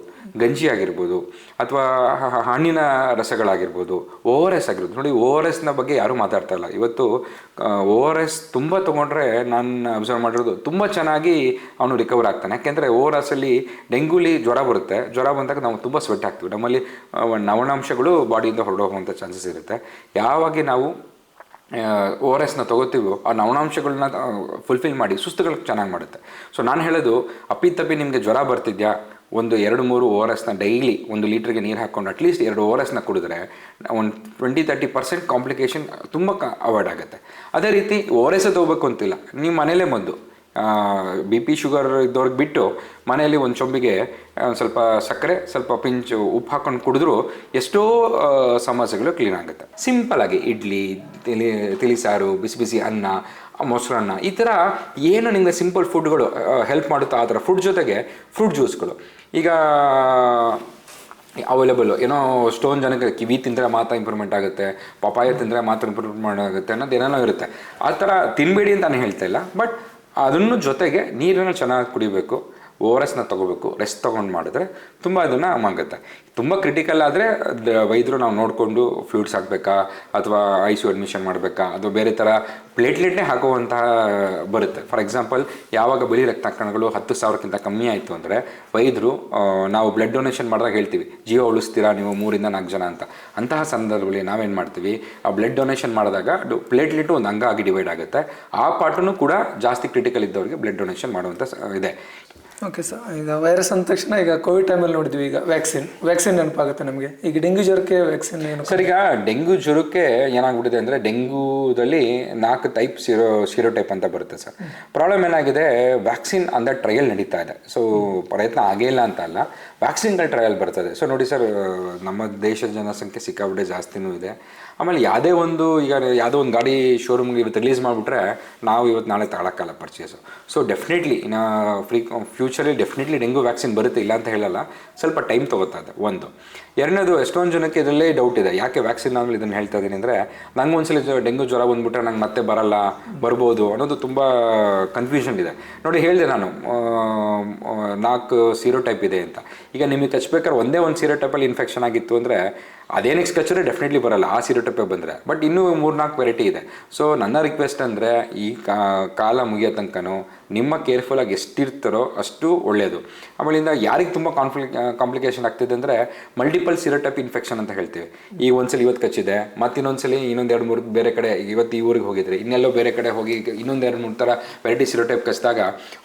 ಗಂಜಿ ಆಗಿರ್ಬೋದು, ಅಥವಾ ಹಣ್ಣಿನ ರಸಗಳಾಗಿರ್ಬೋದು, ORS ಆಗಿರ್ಬೋದು. ನೋಡಿ, ORSನ ಬಗ್ಗೆ ಯಾರೂ ಮಾತಾಡ್ತಾ ಇಲ್ಲ ಇವತ್ತು. ORS ತುಂಬ ತೊಗೊಂಡ್ರೆ ನಾನು ಅಬ್ಸರ್ವ್ ಮಾಡಿರೋದು ತುಂಬ ಚೆನ್ನಾಗಿ ಅವನು ರಿಕವರ್ ಆಗ್ತಾನೆ. ಯಾಕೆಂದರೆ ORSಲ್ಲಿ ಡೆಂಗೂಲಿ ಜ್ವರ ಬರುತ್ತೆ, ಜ್ವರ ಬಂದಾಗ ನಾವು ತುಂಬ ಸ್ವೆಟ್ ಆಗ್ತೀವಿ, ನಮ್ಮಲ್ಲಿ ಲವಣಾಂಶಗಳು ಬಾಡಿಯಿಂದ ಹೊರಡೋಗುವಂಥ ಚಾನ್ಸಸ್ ಇರುತ್ತೆ. ಯಾವಾಗ ನಾವು ORSನ ತೊಗೋತೀವೋ ಆ ಲವಣಾಂಶಗಳನ್ನ ಫುಲ್ಫಿಲ್ ಮಾಡಿ ಸುಸ್ತುಗಳು ಚೆನ್ನಾಗಿ ಮಾಡುತ್ತೆ. ಸೊ ನಾನು ಹೇಳೋದು, ಅಪ್ಪಿತಪ್ಪಿ ನಿಮಗೆ ಜ್ವರ ಬರ್ತಿದ್ಯಾ, ಒಂದು 2-3 ORSನ ಡೈಲಿ 1 ಲೀಟ್ರಿಗೆ ನೀರು ಹಾಕ್ಕೊಂಡು ಅಟ್ಲೀಸ್ಟ್ 2 ORSನ ಕುಡಿದ್ರೆ ಒಂದು 20-30% ಕಾಂಪ್ಲಿಕೇಶನ್ ತುಂಬ ಅವಾಯ್ಡ್ ಆಗುತ್ತೆ. ಅದೇ ರೀತಿ ORS ತೊಗೋಬೇಕು ಅಂತಿಲ್ಲ, ನೀವು ಮನೇಲೇ ಮದ್ದು BP ಶುಗರ್ ಇದ್ದವ್ರಿಗೆ ಬಿಟ್ಟು ಮನೆಯಲ್ಲಿ ಒಂದು ಚೊಂಬಿಗೆ ಸ್ವಲ್ಪ ಸಕ್ಕರೆ, ಸ್ವಲ್ಪ ಪಿಂಚು ಉಪ್ಪು ಹಾಕೊಂಡು ಕುಡಿದ್ರೂ ಎಷ್ಟೋ ಸಮಸ್ಯೆಗಳು ಕ್ಲೀನ್ ಆಗುತ್ತೆ. ಸಿಂಪಲಾಗಿ ಇಡ್ಲಿ, ತಿಳಿಸಾರು, ಬಿಸಿ ಬಿಸಿ ಅನ್ನ, ಮೊಸರನ್ನ, ಈ ಥರ ಏನು ನಿಮಗೆ ಸಿಂಪಲ್ ಫುಡ್ಗಳು ಹೆಲ್ಪ್ ಮಾಡುತ್ತೋ ಆ ಥರ ಫುಡ್ ಜೊತೆಗೆ ಫ್ರೂಟ್ ಜ್ಯೂಸ್ಗಳು. ಈಗ ಅವೈಲೇಬಲ್ ಏನೋ ಸ್ಟೋನ್ ಜನಕ್ಕೆ ಕಿವಿ ತಿಂದರೆ ಮಾತ್ರ ಇಂಪ್ರೂವ್ಮೆಂಟ್ ಆಗುತ್ತೆ, ಪಪಾಯ ತಿಂದರೆ ಮಾತ್ರ ಇಂಪ್ರೂವ್ಮೆಂಟ್ ಆಗುತ್ತೆ ಅನ್ನೋದು ಏನೇನೋ ಇರುತ್ತೆ. ಆ ಥರ ತಿನ್ನಬೇಡಿ ಅಂತ ನಾನು ಹೇಳ್ತಾ ಇಲ್ಲ, ಬಟ್ ಅದನ್ನು ಜೊತೆಗೆ ನೀರನ್ನು ಚೆನ್ನಾಗಿ ಕುಡಿಬೇಕು, ORSನ ತೊಗೋಬೇಕು, ರೆಸ್ಟ್ ತೊಗೊಂಡು ಮಾಡಿದ್ರೆ ತುಂಬ ಅದನ್ನು ಆಗುತ್ತೆ. ತುಂಬ ಕ್ರಿಟಿಕಲ್ ಆದರೆ ವೈದ್ಯರು ನಾವು ನೋಡಿಕೊಂಡು ಫ್ಲೂಯಿಡ್ಸ್ ಹಾಕಬೇಕಾ ಅಥವಾ ICU ಅಡ್ಮಿಷನ್ ಮಾಡಬೇಕಾ ಅಥವಾ ಬೇರೆ ಥರ ಪ್ಲೇಟ್ಲೆಟ್ನೇ ಹಾಕುವಂತಹ ಬರುತ್ತೆ. ಫಾರ್ ಎಕ್ಸಾಂಪಲ್, ಯಾವಾಗ ಬಿಳಿ ರಕ್ತ ಕಣಗಳು 10,000ಕ್ಕಿಂತ ಕಮ್ಮಿ ಆಯಿತು ಅಂದರೆ ವೈದ್ಯರು ನಾವು ಬ್ಲಡ್ ಡೊನೇಷನ್ ಮಾಡಿದಾಗ ಹೇಳ್ತೀವಿ, ಜೀವ ಉಳಿಸ್ತೀರಾ ನೀವು 3 ಇಂದ 4 ಜನ ಅಂತ. ಅಂತಹ ಸಂದರ್ಭದಲ್ಲಿ ನಾವೇನು ಮಾಡ್ತೀವಿ, ಆ ಬ್ಲಡ್ ಡೊನೇಷನ್ ಮಾಡಿದಾಗ ಪ್ಲೇಟ್ಲೆಟು ಒಂದು ಅಂಗ ಆಗಿ ಡಿವೈಡ್ ಆಗುತ್ತೆ. ಆ ಪಾರ್ಟನ್ನು ಕೂಡ ಜಾಸ್ತಿ ಕ್ರಿಟಿಕಲ್ ಇದ್ದವರಿಗೆ ಬ್ಲಡ್ ಡೊನೇಷನ್ ಮಾಡುವಂಥ ಇದೆ. ಓಕೆ ಸರ್, ಈಗ ವೈರಸ್ ಅಂದ ತಕ್ಷಣ ಈಗ ಕೋವಿಡ್ ಟೈಮಲ್ಲಿ ನೋಡಿದ್ವಿ, ಈಗ ವ್ಯಾಕ್ಸಿನ್ ನೆನಪಾಗುತ್ತೆ ನಮಗೆ. ಈಗ ಡೆಂಗ್ಯೂ ಜ್ವರಕ್ಕೆ ವ್ಯಾಕ್ಸಿನ್ ಏನು ಸರ್? ಈಗ ಡೆಂಗ್ಯೂ ಜ್ವರಕ್ಕೆ ಏನಾಗ್ಬಿಟ್ಟಿದೆ ಅಂದರೆ, ಡೆಂಗ್ಯೂದಲ್ಲಿ 4 ಟೈಪ್ ಸೀರೋ ಟೈಪ್ ಅಂತ ಬರುತ್ತೆ ಸರ್. ಪ್ರಾಬ್ಲಮ್ ಏನಾಗಿದೆ, ವ್ಯಾಕ್ಸಿನ್ ಅಂದರೆ ಟ್ರಯಲ್ ನಡೀತಾ ಇದೆ. ಸೊ ಪ್ರಯತ್ನ ಆಗೇ ಇಲ್ಲ ಅಂತ ಅಲ್ಲ, ವ್ಯಾಕ್ಸಿನ್ಗಳ ಟ್ರಯಲ್ ಬರ್ತದೆ. ಸೊ ನೋಡಿ ಸರ್, ನಮ್ಮ ದೇಶದ ಜನಸಂಖ್ಯೆ ಸಿಕ್ಕಾಬಿಟ್ಟೆ ಜಾಸ್ತಿನೂ ಇದೆ. ಆಮೇಲೆ ಯಾವುದೇ ಒಂದು ಯಾವುದೋ ಒಂದು ಗಾಡಿ ಶೋರೂಮ್ಗೆ ಇವತ್ತು ರಿಲೀಸ್ ಮಾಡಿಬಿಟ್ರೆ ನಾವು ಇವತ್ತು ನಾಳೆ ತಗೊಳಕ್ಕಲ್ಲ ಪರ್ಚೇಸು. ಸೊ ಡೆಫಿನೆಟ್ಲಿ ಫ್ಯೂಚರಲ್ಲಿ ಡೆಫಿನೆಟ್ಲಿ ಡೆಂಗ್ಯೂ ವ್ಯಾಕ್ಸಿನ್ ಬರುತ್ತೆ, ಇಲ್ಲ ಅಂತ ಹೇಳಲ್ಲ, ಸ್ವಲ್ಪ ಟೈಮ್ ತೊಗೋತಾ ಇದೆ ಒಂದು. ಎರಡನೇದು, ಎಷ್ಟೊಂದು ಜನಕ್ಕೆ ಇದರಲ್ಲೇ ಡೌಟ್ ಇದೆ. ಯಾಕೆ ವ್ಯಾಕ್ಸಿನ್ ಆಗಲಿ ಇದನ್ನು ಹೇಳ್ತಾ ಇದ್ದೀನಿ ಅಂದರೆ, ನಂಗೆ ಒಂದ್ಸಲ ಡೆಂಗ್ಯೂ ಜ್ವರ ಬಂದುಬಿಟ್ರೆ ನಂಗೆ ಮತ್ತೆ ಬರ್ಬೋದು ಅನ್ನೋದು ತುಂಬ ಕನ್ಫ್ಯೂಷನ್ ಇದೆ. ನೋಡಿ, ಹೇಳಿದೆ ನಾನು 4 ಸೀರೋ ಟೈಪ್ ಇದೆ ಅಂತ. ಈಗ ನಿಮಗೆ ಕಚ್ಬೇಕಾದ್ರೆ ಒಂದೇ ಒಂದು ಸೀರೋ ಟೈಪಲ್ಲಿ ಇನ್ಫೆಕ್ಷನ್ ಆಗಿತ್ತು ಅಂದರೆ ಅದೇ ನೆಕ್ಸ್ಟ್ ಕಚ್ಚಿದ್ರೆ ಡೆಫಿನೆಟ್ಲಿ ಬರಲ್ಲ, ಆ ಸೀರೋ ಟೈಪೇ ಬಂದರೆ. ಬಟ್ ಇನ್ನೂ 3-4 ವೆರೈಟಿ ಇದೆ. ಸೊ ನನ್ನ ರಿಕ್ವೆಸ್ಟ್ ಅಂದರೆ, ಈ ಕಾಲ ಮುಗಿಯೋ ತನಕನೂ ನಿಮ್ಮ ಕೇರ್ಫುಲ್ಲಾಗಿ ಎಷ್ಟಿರ್ತಾರೋ ಅಷ್ಟು ಒಳ್ಳೆಯದು. ಆಮೇಲಿಂದ ಯಾರಿಗೆ ತುಂಬ ಕಾಂಪ್ಲಿಕೇಶನ್ ಆಗ್ತಿದೆ ಅಂದರೆ, ಮಲ್ಟಿಪಲ್ ಸೀರೋಟೈಪ್ ಇನ್ಫೆಕ್ಷನ್ ಅಂತ ಹೇಳ್ತೀವಿ. ಈ ಒಂದ್ಸಲ ಇವತ್ತು ಕಚ್ಚಿದೆ, ಮತ್ತು ಇನ್ನೊಂದ್ಸಲಿ 2-3 ಬೇರೆ ಕಡೆ, ಇವತ್ತು ಈ ಊರಿಗೆ ಹೋಗಿದ್ರೆ ಇನ್ನೆಲ್ಲೋ ಬೇರೆ ಕಡೆ ಹೋಗಿ 2-3 ಥರ ವೆರೈಟಿ ಸೀರೋಟೈಪ್ ಕಚ್ಚಿದಾಗ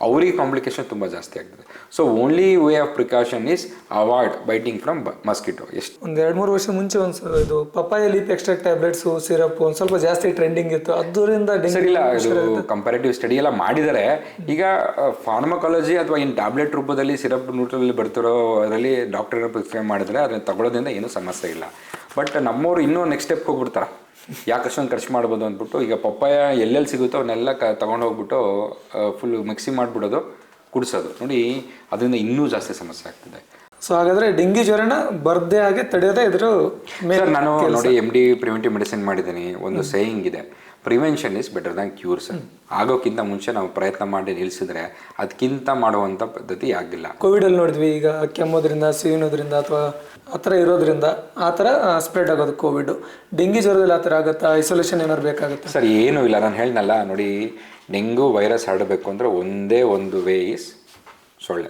ಅವರಿಗೆ ಕಾಂಪ್ಲಿಕೇಶನ್ ತುಂಬ ಜಾಸ್ತಿ ಆಗ್ತದೆ. So only way of precaution is avoid biting from mosquito. ಎಷ್ಟು ಒಂದು 2-3 ವರ್ಷ ಮುಂಚೆ ಇದು papaya leaf extract tablets syrup ಒಂದು ಸ್ವಲ್ಪ ಜಾಸ್ತಿ ಟ್ರೆಂಡಿಂಗ್ ಇತ್ತು, ಅದರಿಂದ ಸರಿಲ್ಲ. ಇದು ಕಂಪ್ಯಾರಿಟಿವ್ ಸ್ಟಡಿ ಎಲ್ಲ ಮಾಡಿದರೆ, ಈಗ ಫಾರ್ಮಕಾಲಜಿ ಅಥವಾ ಇನ್ ಟ್ಯಾಬ್ಲೆಟ್ ರೂಪದಲ್ಲಿ ಸಿರಪ್ ನ್ಯೂಟ್ರಲ್ಲಿ ಬರ್ತಿರೋ ಅದರಲ್ಲಿ ಡಾಕ್ಟರ್ನ ಪ್ರಿಸ್ಕ್ರೈಬ್ ಮಾಡಿದ್ರೆ ಅದನ್ನು ತಗೊಳ್ಳೋದ್ರಿಂದ ಏನೂ ಸಮಸ್ಯೆ ಇಲ್ಲ. ಬಟ್ ನಮ್ಮವರು ಇನ್ನೂ ನೆಕ್ಸ್ಟ್ ಸ್ಟೆಪ್ ಹೋಗ್ಬಿಡ್ತಾರೆ, ಯಾಕೆ ಅಷ್ಟೊಂದು ಖರ್ಚು ಮಾಡ್ಬೋದು ಅಂದ್ಬಿಟ್ಟು. ಈಗ ಪಪ್ಪಾಯ ಎಲ್ಲೆಲ್ಲಿ ಸಿಗುತ್ತೋ ಅವನ್ನೆಲ್ಲ ತೊಗೊಂಡು ಹೋಗ್ಬಿಟ್ಟು ಫುಲ್ ಮಿಕ್ಸಿ ಮಾಡಿಬಿಡೋದು, ಕುಡಿಸೋದು. ನೋಡಿ, ಅದರಿಂದ ಇನ್ನೂ ಜಾಸ್ತಿ ಸಮಸ್ಯೆ ಆಗ್ತದೆ. ಸೊ ಹಾಗಾದರೆ ಡೆಂಗ್ಯೂ ಜ್ವರನ ಬರ್ದೇ ಹಾಗೆ ತಡೆಯೋದೇ ಇದ್ರ ಸರ್. ನಾನು ನೋಡಿ MD ಪ್ರಿವೆಂಟಿವ್ ಮೆಡಿಸಿನ್ ಮಾಡಿದ್ದೀನಿ. ಒಂದು ಸೇಯಿಂಗ್ ಇದೆ, prevention is better than cure sir. ಆಗೋಕ್ಕಿಂತ ಮುಂಚೆ ನಾವು ಪ್ರಯತ್ನ ಮಾಡಿ ನಿಲ್ಲಿಸಿದ್ರೆ ಅದಕ್ಕಿಂತ ಮಾಡುವಂಥ ಪದ್ಧತಿ ಆಗಿಲ್ಲ. ಕೋವಿಡಲ್ಲಿ ನೋಡಿದ್ವಿ, ಈಗ ಕೆಮ್ಮೋದ್ರಿಂದ, ಸೀನೋದ್ರಿಂದ ಅಥವಾ ಆ ಥರ ಇರೋದ್ರಿಂದ ಆ ಥರ ಸ್ಪ್ರೆಡ್ ಆಗೋದು ಕೋವಿಡ್. ಡೆಂಗ್ಯೂ ಜ್ವರದಲ್ಲಿ ಆ ಥರ ಆಗುತ್ತಾ? ಐಸೋಲೇಷನ್ ಏನಾದ್ರು ಬೇಕಾಗುತ್ತೆ? ಸರ್, ಏನೂ ಇಲ್ಲ. ನಾನು ಹೇಳಿದ್ನಲ್ಲ ನೋಡಿ, ಡೆಂಗ್ಯೂ ವೈರಸ್ ಹರಡಬೇಕು ಅಂದರೆ ಒಂದೇ ಒಂದು ವೇ ಈಸ್ ಸೊಳ್ಳೆ.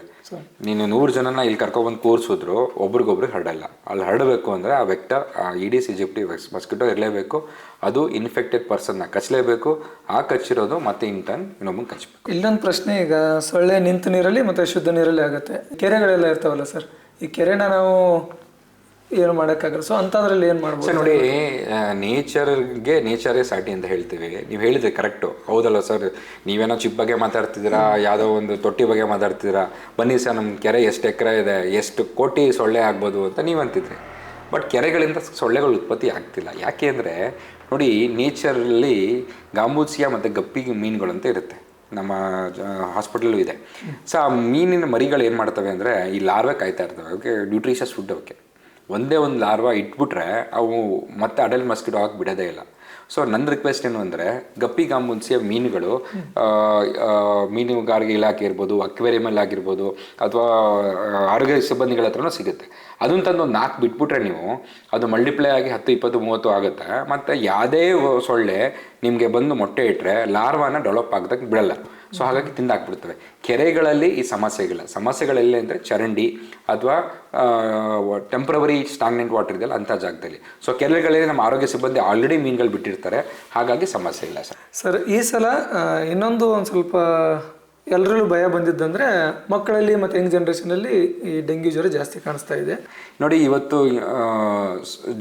ನೀನು 100 ಜನನ ಇಲ್ಲಿ ಕರ್ಕೊಬಂದು ಕೂರಿಸಿದ್ರು ಒಬ್ರಿಗೊಬ್ರಿಗೆ ಹರಡಲ್ಲ. ಅಲ್ಲಿ ಹರಡಬೇಕು ಅಂದರೆ ಆ ವೆಕ್ಟರ್, ಆ EDS ಈಜಿಪ್ಟಿ ಮಸ್ಕಿಟೋ ಇರಲೇಬೇಕು. ಅದು ಇನ್ಫೆಕ್ಟೆಡ್ ಪರ್ಸನ್ನ ಕಚ್ಚಲೇಬೇಕು. ಆ ಕಚ್ಚಿರೋದು ಮತ್ತೆ ಇಂಟರ್ನ್ ಇನ್ನೊಬ್ಬಂಗೆ ಕಚ್ಚಬೇಕು. ಇಲ್ಲೊಂದು ಪ್ರಶ್ನೆ, ಈಗ ಸೊಳ್ಳೆ ನಿಂತು ನೀರಲ್ಲಿ ಮತ್ತು ಶುದ್ಧ ನೀರಲ್ಲಿ ಆಗುತ್ತೆ. ಕೆರೆಗಳೆಲ್ಲ ಇರ್ತಾವಲ್ಲ ಸರ್, ಈ ಕೆರೆನ ನಾವು ಏನು ಮಾಡೋಕ್ಕಾಗಲ್ಲ. ಸೊ ಅಂಥದ್ರಲ್ಲಿ ಏನು ಮಾಡ್ಬೋದು? ಸರ್ ನೋಡಿ, ನೇಚರೇ ಸಾಟಿ ಅಂತ ಹೇಳ್ತೀವಿ. ನೀವು ಹೇಳಿದ್ರೆ ಕರೆಕ್ಟು, ಹೌದಲ್ಲ ಸರ್? ನೀವೇನೋ ಚಿಪ್ ಬಗ್ಗೆ ಮಾತಾಡ್ತಿದ್ದೀರಾ, ಯಾವುದೋ ಒಂದು ತೊಟ್ಟಿ ಬಗ್ಗೆ ಮಾತಾಡ್ತಿದ್ದೀರಾ. ಬನ್ನಿ ಸರ್, ನಮ್ಮ ಕೆರೆ ಎಷ್ಟು ಎಕರೆ ಇದೆ, ಎಷ್ಟು ಕೋಟಿ ಸೊಳ್ಳೆ ಆಗ್ಬೋದು ಅಂತ ನೀವು ಅಂತಿದ್ರಿ. ಬಟ್ ಕೆರೆಗಳಿಂದ ಸೊಳ್ಳೆಗಳು ಉತ್ಪತ್ತಿ ಆಗ್ತಿಲ್ಲ. ಯಾಕೆ ಅಂದರೆ ನೋಡಿ, ನೇಚರಲ್ಲಿ ಗಾಂಬೂಸಿಯಾ ಮತ್ತು ಗಪ್ಪಿ ಮೀನುಗಳು ಅಂತ ಇರುತ್ತೆ, ನಮ್ಮ ಹಾಸ್ಪಿಟಲ್ಲೂ ಇದೆ. ಸೊ ಆ ಮೀನಿನ ಮರಿಗಳು ಏನು ಮಾಡ್ತವೆ ಅಂದರೆ, ಈ ಲಾರ್ವೆ ಕಾಯ್ತಾ ಇರ್ತವೆ. ಅವಕ್ಕೆ ನ್ಯೂಟ್ರಿಷಸ್ ಫುಡ್. ಅವಕ್ಕೆ ಒಂದೇ ಒಂದು ಲಾರ್ವಾ ಇಟ್ಬಿಟ್ರೆ ಅವು ಮತ್ತೆ ಅಡಲ್ಟ್ ಮಸ್ಕಿಟೋ ಹಾಕಿ ಬಿಡೋದೇ ಇಲ್ಲ. ಸೊ ನನ್ನ ರಿಕ್ವೆಸ್ಟ್ ಏನು ಅಂದರೆ, ಗಪ್ಪಿ ಗಾಂಬೂಸಿಯ ಮೀನುಗಳು ಮೀನುಗಾರಿಕೆ ಇಲಾಖೆ ಇರ್ಬೋದು, ಅಕ್ವೇರಿಯಮಲ್ಲಿ ಆಗಿರ್ಬೋದು, ಅಥವಾ ಆರೋಗ್ಯ ಸಿಬ್ಬಂದಿಗಳ ಹತ್ರನೂ ಸಿಗುತ್ತೆ. ಅದನ್ನು ತಂದು ಒಂದು 4 ಬಿಟ್ಬಿಟ್ರೆ ನೀವು, ಅದು ಮಲ್ಟಿಪ್ಲೈ ಆಗಿ 10, 20, 30 ಆಗುತ್ತೆ. ಮತ್ತು ಯಾವುದೇ ಸೊಳ್ಳೆ ನಿಮಗೆ ಬಂದು ಮೊಟ್ಟೆ ಇಟ್ಟರೆ ಲಾರ್ವಾನ ಡೆವಲಪ್ ಆಗದಕ್ಕೆ ಬಿಡಲ್ಲ. ಸೊ ಹಾಗಾಗಿ ತಿಂದಾಕ್ಬಿಡ್ತವೆ. ಕೆರೆಗಳಲ್ಲಿ ಈ ಸಮಸ್ಯೆಗಳಿಲ್ಲ. ಸಮಸ್ಯೆಗಳೆಲ್ಲ ಅಂದರೆ ಚರಂಡಿ ಅಥವಾ ಟೆಂಪ್ರವರಿ ಸ್ಟಾಗ್ನೆಂಟ್ ವಾಟರ್ ಇದೆಯಲ್ಲ ಅಂಥ ಜಾಗದಲ್ಲಿ. ಸೊ ಕೆರೆಗಳಲ್ಲಿ ನಮ್ಮ ಆರೋಗ್ಯ ಸಿಬ್ಬಂದಿ ಆಲ್ರೆಡಿ ಮೀನುಗಳು ಬಿಟ್ಟಿರ್ತಾರೆ, ಹಾಗಾಗಿ ಸಮಸ್ಯೆ ಇಲ್ಲ ಸರ್. ಸರ್, ಈ ಸಲ ಇನ್ನೊಂದು ಒಂದು ಸ್ವಲ್ಪ ಎಲ್ಲರಲ್ಲೂ ಭಯ ಬಂದಿದ್ದಂದರೆ, ಮಕ್ಕಳಲ್ಲಿ ಮತ್ತು ಯಂಗ್ ಜನ್ರೇಷನಲ್ಲಿ ಈ ಡೆಂಗ್ಯೂ ಜ್ವರ ಜಾಸ್ತಿ ಕಾಣಿಸ್ತಾ ಇದೆ. ನೋಡಿ, ಇವತ್ತು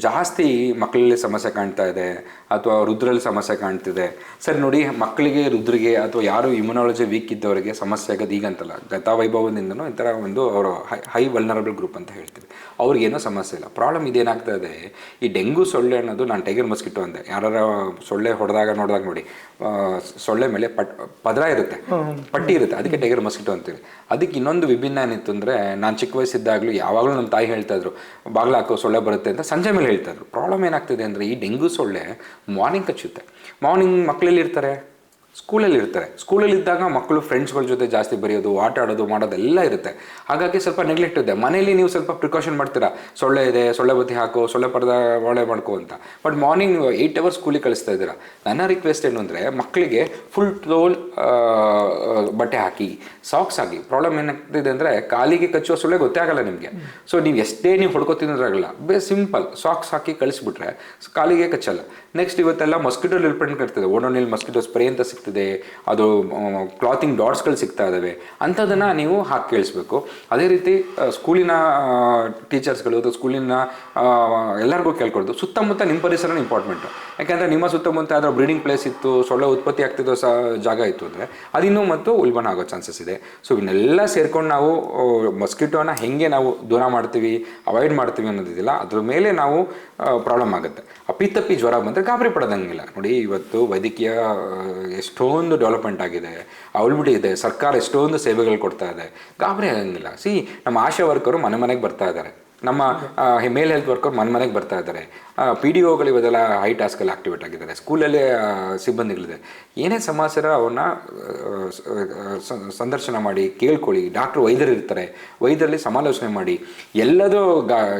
ಜಾಸ್ತಿ ಮಕ್ಕಳಲ್ಲಿ ಸಮಸ್ಯೆ ಕಾಣ್ತಾ ಇದೆ. ಅಥವಾ ರುದ್ರಲ್ಲಿ ಸಮಸ್ಯೆ ಕಾಣ್ತಿದೆ. ಸರಿ ನೋಡಿ, ಮಕ್ಕಳಿಗೆ ರುದ್ರಿಗೆ ಅಥವಾ ಯಾರು ಇಮ್ಯುನಾಲಜಿ ವೀಕ್ ಇದ್ದವರಿಗೆ ಸಮಸ್ಯೆ ಆಗೋದು ಈಗಂತಲ್ಲ, ಗತವೈಭವದಿಂದನೂ ಈ ಥರ ಒಂದು ಅವರು ಹೈ ವಲ್ನರಬಲ್ ಗ್ರೂಪ್ ಅಂತ ಹೇಳ್ತೀವಿ, ಅವ್ರಿಗೇನೋ ಸಮಸ್ಯೆ ಇಲ್ಲ. ಪ್ರಾಬ್ಲಮ್ ಇದೇನಾಗ್ತಾ ಇದೆ, ಈ ಡೆಂಗು ಸೊಳ್ಳೆ ಅನ್ನೋದು, ನಾನು ಟೈಗರ್ ಮಸ್ಕಿಟೋ ಅಂದೆ, ಯಾರು ಸೊಳ್ಳೆ ನೋಡಿದಾಗ ನೋಡಿ ಸೊಳ್ಳೆ ಮೇಲೆ ಪದರ ಇರುತ್ತೆ, ಪಟ್ಟಿ ಇರುತ್ತೆ, ಅದಕ್ಕೆ ಟೈಗರ್ ಮಸ್ಕಿಟೋ ಅಂತೀವಿ. ಅದಕ್ಕೆ ಇನ್ನೊಂದು ವಿಭಿನ್ನ ಏನಿತ್ತು ಅಂದರೆ, ನಾನು ಚಿಕ್ಕ ವಯಸ್ಸಿದ್ದಾಗಲೂ ಯಾವಾಗಲೂ ನಮ್ಮ ತಾಯಿ ಹೇಳ್ತಾ ಇದ್ರು ಬಾಗಿಲು ಹಾಕೋ ಸೊಳ್ಳೆ ಬರುತ್ತೆ ಅಂತ, ಸಂಜೆ ಮೇಲೆ ಹೇಳ್ತಾ ಇದ್ರು. ಪ್ರಾಬ್ಲಮ್ ಏನಾಗ್ತಿದೆ ಅಂದರೆ, ಈ ಡೆಂಗು ಸೊಳ್ಳೆ ಮಾರ್ನಿಂಗ್ ಕಚ್ಚುತ್ತೆ. ಮಾರ್ನಿಂಗ್ ಮಕ್ಕಳಲ್ಲಿ ಇರ್ತಾರೆ, ಸ್ಕೂಲಲ್ಲಿ ಇರ್ತಾರೆ. ಸ್ಕೂಲಲ್ಲಿ ಇದ್ದಾಗ ಮಕ್ಕಳು ಫ್ರೆಂಡ್ಸ್ಗಳ ಜೊತೆ ಜಾಸ್ತಿ ಬರೆಯೋದು, ಆಟ ಆಡೋದು, ಮಾಡೋದೆಲ್ಲ ಇರುತ್ತೆ. ಹಾಗಾಗಿ ಸ್ವಲ್ಪ ನೆಗ್ಲೆಕ್ಟ್ ಇದೆ. ಮನೇಲಿ ನೀವು ಸ್ವಲ್ಪ ಪ್ರಿಕಾಷನ್ ಮಾಡ್ತೀರಾ, ಸೊಳ್ಳೆ ಇದೆ, ಸೊಳ್ಳೆ ಬತ್ತಿ ಹಾಕೋ, ಸೊಳ್ಳೆ ಪರ್ದ ಒಳ್ಳೆ ಮಾಡ್ಕೋ ಅಂತ. ಬಟ್ ಮಾರ್ನಿಂಗ್ ನೀವು 8 hours ಸ್ಕೂಲಿಗೆ ಕಳಿಸ್ತಾ ಇದ್ದೀರಾ. ನನ್ನ ರಿಕ್ವೆಸ್ಟ್ ಏನು ಅಂದರೆ, ಮಕ್ಕಳಿಗೆ ಫುಲ್ ಟೋಲ್ ಬಟ್ಟೆ ಹಾಕಿ, ಸಾಕ್ಸ್ ಹಾಕಿ. ಪ್ರಾಬ್ಲಮ್ ಏನಾಗ್ತಿದೆ ಅಂದರೆ, ಕಾಲಿಗೆ ಕಚ್ಚುವ ಸೊಳ್ಳೆ ಗೊತ್ತೇ ಆಗಲ್ಲ ನಿಮಗೆ. ಸೊ ನೀವು ಎಷ್ಟೇ ನೀವು ಹೊಡ್ಕೊತಿದ್ರಾಗಲ್ಲ, ಸಿಂಪಲ್ ಸಾಕ್ಸ್ ಹಾಕಿ ಕಳಿಸ್ಬಿಟ್ರೆ ಕಾಲಿಗೆ ಕಚ್ಚಲ್ಲ. ನೆಕ್ಸ್ಟ್ ಇವತ್ತೆಲ್ಲ ಮಸ್ಕಿಟೋ ರಿಪೆಂಟ್ ಇರ್ತದೆ, ಓಡೋನಿಲ್ ಮಸ್ಕಿಟೋ ಸ್ಪ್ರೇ ಅಂತ ಸಿಗ್ತದೆ, ಅದು ಕ್ಲಾತಿಂಗ್ ಡಾಟ್ಸ್ಗಳು ಸಿಗ್ತಾ ಇದ್ದಾವೆ, ಅಂಥದ್ದನ್ನು ನೀವು ಹಾಕಿ ಕೇಳಿಸ್ಬೇಕು. ಅದೇ ರೀತಿ ಸ್ಕೂಲಿನ ಟೀಚರ್ಸ್ಗಳು ಅಥವಾ ಸ್ಕೂಲಿನ ಎಲ್ಲರಿಗೂ ಕೇಳ್ಕೊಳ್ದು, ಸುತ್ತಮುತ್ತ ನಿಮ್ಮ ಪರಿಸರನ ಇಂಪಾರ್ಟೆಂಟು. ಯಾಕೆಂದರೆ ನಿಮ್ಮ ಸುತ್ತಮುತ್ತ ಅದರ ಬ್ರೀಡಿಂಗ್ ಪ್ಲೇಸ್ ಇತ್ತು, ಸೊಳ್ಳೆ ಉತ್ಪತ್ತಿ ಆಗ್ತಿದ್ದೋ ಜಾಗ ಇತ್ತು ಅಂದರೆ ಅದಿನ್ನೂ ಮತ್ತು ಉಲ್ಬಣ ಆಗೋ ಚಾನ್ಸಸ್ ಇದೆ. ಸೊ ಇವನ್ನೆಲ್ಲ ಸೇರ್ಕೊಂಡು ನಾವು ಮಸ್ಕಿಟೋನ ಹೇಗೆ ನಾವು ದೂರ ಮಾಡ್ತೀವಿ, ಅವಾಯ್ಡ್ ಮಾಡ್ತೀವಿ ಅನ್ನೋದಿಲ್ಲ, ಅದ್ರ ಮೇಲೆ ನಾವು ಪ್ರಾಬ್ಲಮ್ ಆಗುತ್ತೆ. ಅಪ್ಪಿತಪ್ಪಿ ಜ್ವರ ಬಂದರೆ ಗಾಬರಿ ಪಡೋದಂಗಿಲ್ಲ. ನೋಡಿ, ಇವತ್ತು ವೈದ್ಯಕೀಯ ಎಷ್ಟೊಂದು ಡೆವಲಪ್ಮೆಂಟ್ ಆಗಿದೆ, ಅವಲ್ಬಿಡಿ ಇದೆ, ಸರ್ಕಾರ ಎಷ್ಟೊಂದು ಸೇವೆಗಳು ಕೊಡ್ತಾ ಇದೆ, ಗಾಬರಿ ಆಗಂಗಿಲ್ಲ. ನಮ್ಮ ಆಶಾ ವರ್ಕರು ಮನೆಗೆ ಬರ್ತಾ ಇದ್ದಾರೆ, ನಮ್ಮ ಮೇಲ್ ಹೆಲ್ತ್ ವರ್ಕರ್ ಮನೆಗೆ ಬರ್ತಾ ಇದ್ದಾರೆ, PDOಗಳು ಇವದೆಲ್ಲ ಹೈ ಟಾಸ್ಕಲ್ಲಿ ಆಕ್ಟಿವೇಟ್ ಆಗಿದ್ದಾರೆ, ಸ್ಕೂಲಲ್ಲಿ ಸಿಬ್ಬಂದಿಗಳಿದೆ. ಏನೇ ಸಮಸ್ಯೆ ಅವನ್ನ ಸಂದರ್ಶನ ಮಾಡಿ ಕೇಳ್ಕೊಳ್ಳಿ. ವೈದ್ಯರು ಇರ್ತಾರೆ, ವೈದ್ಯರಲ್ಲಿ ಸಮಾಲೋಚನೆ ಮಾಡಿ, ಎಲ್ಲದೂ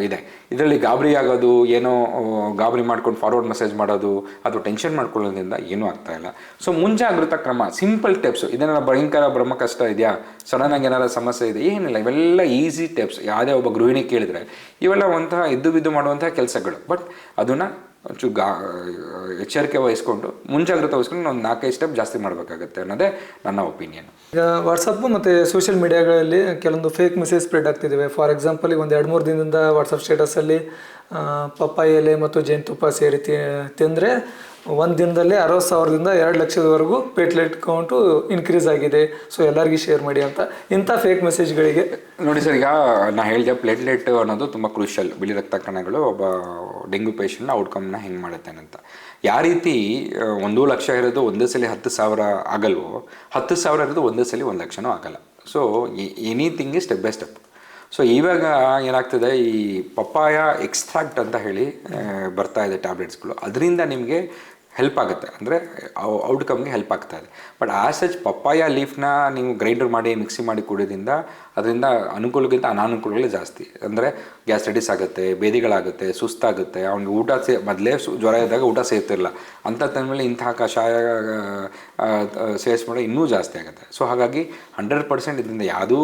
ಇದೆ. ಇದರಲ್ಲಿ ಗಾಬರಿ ಆಗೋದು, ಏನೋ ಗಾಬರಿ ಮಾಡ್ಕೊಂಡು ಫಾರ್ವರ್ಡ್ ಮೆಸೇಜ್ ಮಾಡೋದು ಅಥವಾ ಟೆನ್ಷನ್ ಮಾಡ್ಕೊಳ್ಳೋದ್ರಿಂದ ಏನೂ ಆಗ್ತಾ ಇಲ್ಲ. ಸೊ ಮುಂಜಾಗ್ರತಾ ಕ್ರಮ, ಸಿಂಪಲ್ ಸ್ಟೆಪ್ಸ್. ಇದನ್ನ ಭಯಂಕರ ಬ್ರಹ್ಮ ಕಷ್ಟ ಇದೆಯಾ, ಸಡನ್ನಾಗಿ ಏನಾರ ಸಮಸ್ಯೆ ಇದೆ, ಏನಿಲ್ಲ, ಇವೆಲ್ಲ ಈಸಿ ಸ್ಟೆಪ್ಸ್. ಯಾವುದೇ ಒಬ್ಬ ಗೃಹಿಣಿ ಕೇಳಿದ್ರೆ ಇವೆಲ್ಲ ಒಂತಹ ಇದ್ದು ಬಿದ್ದು ಮಾಡುವಂತಹ ಕೆಲಸಗಳು. ಬಟ್ ಅದನ್ನು ಒಂಚೂರು ಎಚ್ಚರಿಕೆ ವಹಿಸ್ಕೊಂಡು, ಮುಂಜಾಗ್ರತೆ ವಹಿಸ್ಕೊಂಡು ಒಂದು 4-5 ಸ್ಟೆಪ್ ಜಾಸ್ತಿ ಮಾಡಬೇಕಾಗತ್ತೆ ಅನ್ನೋದೇ ನನ್ನ ಒಪಿನಿಯನ್. ಈಗ ವಾಟ್ಸಪ್ ಮತ್ತು ಸೋಷಿಯಲ್ ಮೀಡಿಯಾಗಳಲ್ಲಿ ಕೆಲವೊಂದು ಫೇಕ್ ಮೆಸೇಜ್ ಸ್ಪ್ರೆಡ್ ಆಗ್ತಿದ್ದಾವೆ. ಫಾರ್ ಎಕ್ಸಾಂಪಲ್, ಈಗ ಒಂದು 2-3 ದಿನದಿಂದ ವಾಟ್ಸಪ್ ಸ್ಟೇಟಸಲ್ಲಿ ಪಪ್ಪಾಯಿ ಎಲೆ ಮತ್ತು ಜೇನುತುಪ್ಪ ಸೇರಿ ತಿಂದರೆ 1 ದಿನದಲ್ಲಿ 60,000ದಿಂದ 2 ಲಕ್ಷದವರೆಗೂ ಪ್ಲೇಟ್ಲೆಟ್ ಕೌಂಟು ಇನ್ಕ್ರೀಸ್ ಆಗಿದೆ, ಸೊ ಎಲ್ಲರಿಗೂ ಶೇರ್ ಮಾಡಿ ಅಂತ. ಇಂಥ ಫೇಕ್ ಮೆಸೇಜ್ಗಳಿಗೆ ನೋಡಿ ಸರ್, ಈಗ ನಾನು ಹೇಳಿದೆ ಪ್ಲೇಟ್ಲೆಟ್ ಅನ್ನೋದು ತುಂಬ ಕ್ರೂಷಿಯಲ್. ಬಿಳಿ ರಕ್ತ ಕಣಗಳು ಒಬ್ಬ ಡೆಂಗ್ಯೂ ಪೇಷಂಟ್ನ ಔಟ್ಕಮ್ನ ಹೆಂಗೆ ಮಾಡುತ್ತೆ ಅಂತ. ಯಾವ ರೀತಿ 1 ಲಕ್ಷ ಇರೋದು ಒಂದೇ ಸಲ 10,000 ಆಗಲ್ವೋ, 10,000 ಇರೋದು ಒಂದೇ ಸಲ 1 ಲಕ್ಷನೂ ಆಗಲ್ಲ. ಸೊ ಎನಿಥಿಂಗ್ ಈ ಸ್ಟೆಪ್ ಬೈ ಸ್ಟೆಪ್. ಸೊ ಇವಾಗ ಏನಾಗ್ತದೆ, ಈ ಪಪ್ಪಾಯ ಎಕ್ಸ್ಟ್ರಾಕ್ಟ್ ಅಂತ ಹೇಳಿ ಬರ್ತಾ ಇದೆ ಟ್ಯಾಬ್ಲೆಟ್ಸ್ಗಳು, ಅದರಿಂದ ನಿಮಗೆ ಹೆಲ್ಪ್ ಆಗುತ್ತೆ, ಅಂದರೆ ಔಟ್ಕಮ್ಗೆ ಹೆಲ್ಪ್ ಆಗ್ತಾ ಇದೆ. ಬಟ್ ಸಚ್ ಪಪ್ಪಾಯ ಲೀಫ್ನ ನೀವು ಗ್ರೈಂಡರ್ ಮಾಡಿ ಮಿಕ್ಸಿ ಮಾಡಿ ಕುಡಿಯೋದ್ರಿಂದ ಅದರಿಂದ ಅನುಕೂಲಕ್ಕಿಂತ ಅನಾನುಕೂಲಗಳೇ ಜಾಸ್ತಿ. ಅಂದರೆ ಗ್ಯಾಸ್ಟ್ರೈಟಿಸ್ ಆಗುತ್ತೆ, ಬೇದಿಗಳಾಗುತ್ತೆ, ಸುಸ್ತಾಗುತ್ತೆ, ಅವ್ನಿಗೆ ಊಟ ಮೊದಲೇ ಜ್ವರ ಇದ್ದಾಗ ಊಟ ಸೇರ್ತಿರಲ್ಲ, ಅಂಥ ಟೈಮಲ್ಲಿ ಇಂತಹ ಕಷಾಯ ಸೇರಿಸ್ಕೊಂಡ್ರೆ ಇನ್ನೂ ಜಾಸ್ತಿ ಆಗುತ್ತೆ. ಸೊ ಹಾಗಾಗಿ 100% ಇದರಿಂದ ಯಾವುದೂ